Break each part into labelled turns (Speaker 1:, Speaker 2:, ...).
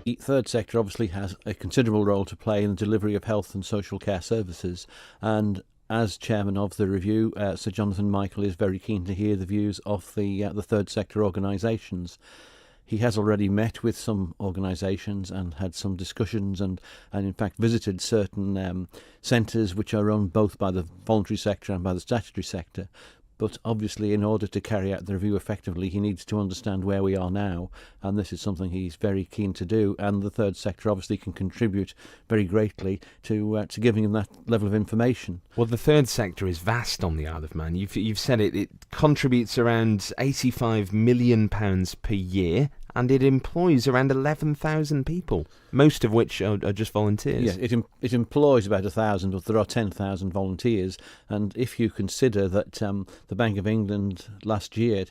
Speaker 1: The third sector obviously has a considerable role to play in the delivery of health and social care services, and as chairman of the review, Sir Jonathan Michael is very keen to hear the views of the third sector organisations. He has already met with some organisations and had some discussions and in fact visited certain centres which are run both by the voluntary sector and by the statutory sector. But obviously, in order to carry out the review effectively, he needs to understand where we are now, and this is something he's very keen to do. And the third sector obviously can contribute very greatly to giving him that level of information.
Speaker 2: Well, the third sector is vast on the Isle of Man. You've said it. It contributes around £85 million per year, and it employs around 11,000 people, most of which are just volunteers.
Speaker 1: Yeah, it employs about 1,000, but there are 10,000 volunteers. And if you consider that the Bank of England last year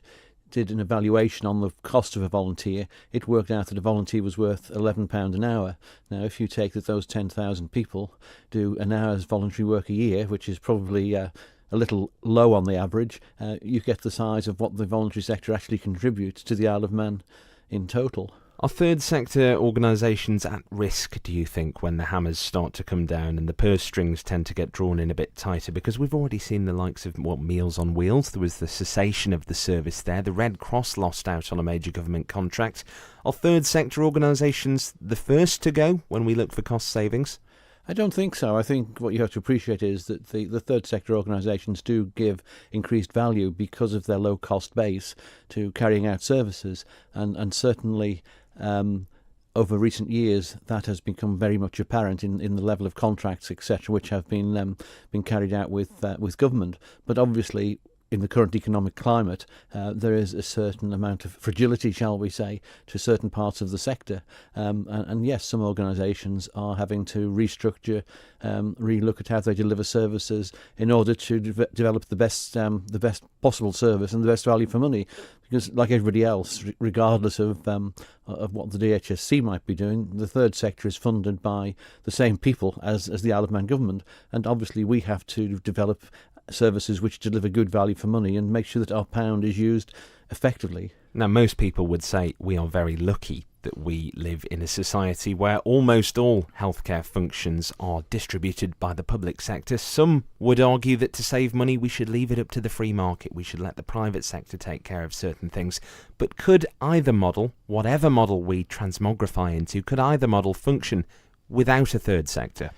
Speaker 1: did an evaluation on the cost of a volunteer, it worked out that a volunteer was worth £11 an hour. Now, if you take that those 10,000 people do an hour's voluntary work a year, which is probably a little low on the average, you get the size of what the voluntary sector actually contributes to the Isle of Man in total.
Speaker 2: Are third sector organisations at risk, do you think, when the hammers start to come down and the purse strings tend to get drawn in a bit tighter? Because we've already seen the likes of Meals on Wheels. There was the cessation of the service there. The Red Cross lost out on a major government contract. Are third sector organisations the first to go when we look for cost savings?
Speaker 1: I don't think so. I think what you have to appreciate is that the third sector organisations do give increased value because of their low cost base to carrying out services, and certainly over recent years that has become very much apparent in the level of contracts, etc., which have been carried out with government. But obviously, in the current economic climate, there is a certain amount of fragility, shall we say, to certain parts of the sector. And yes, some organisations are having to restructure, relook at how they deliver services in order to develop the best possible service and the best value for money. Because, like everybody else, regardless of what the DHSC might be doing, the third sector is funded by the same people as the Isle of Man government, and obviously we have to develop services which deliver good value for money and make sure that our pound is used effectively.
Speaker 2: Now, most people would say we are very lucky that we live in a society where almost all healthcare functions are distributed by the public sector. Some would argue that to save money we should leave it up to the free market. We should let the private sector take care of certain things. But could either model, whatever model we transmogrify into, could either model function without a third sector?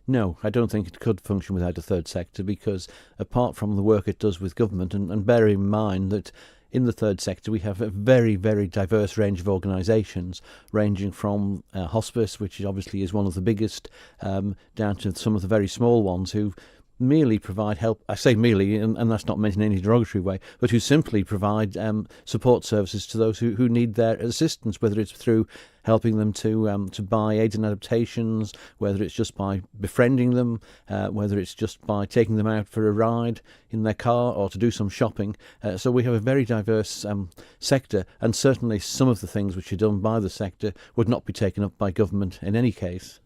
Speaker 1: No, I don't think it could function without a third sector, because apart from the work it does with government, and bear in mind that in the third sector we have a very, very diverse range of organisations, ranging from hospice, which obviously is one of the biggest, down to some of the very small ones who merely provide help. I say merely, and that's not meant in any derogatory way, but who simply provide support services to those who need their assistance, whether it's through helping them to buy aids and adaptations, whether it's just by befriending them, whether it's just by taking them out for a ride in their car or to do some shopping. So we have a very diverse sector, and certainly some of the things which are done by the sector would not be taken up by government in any case.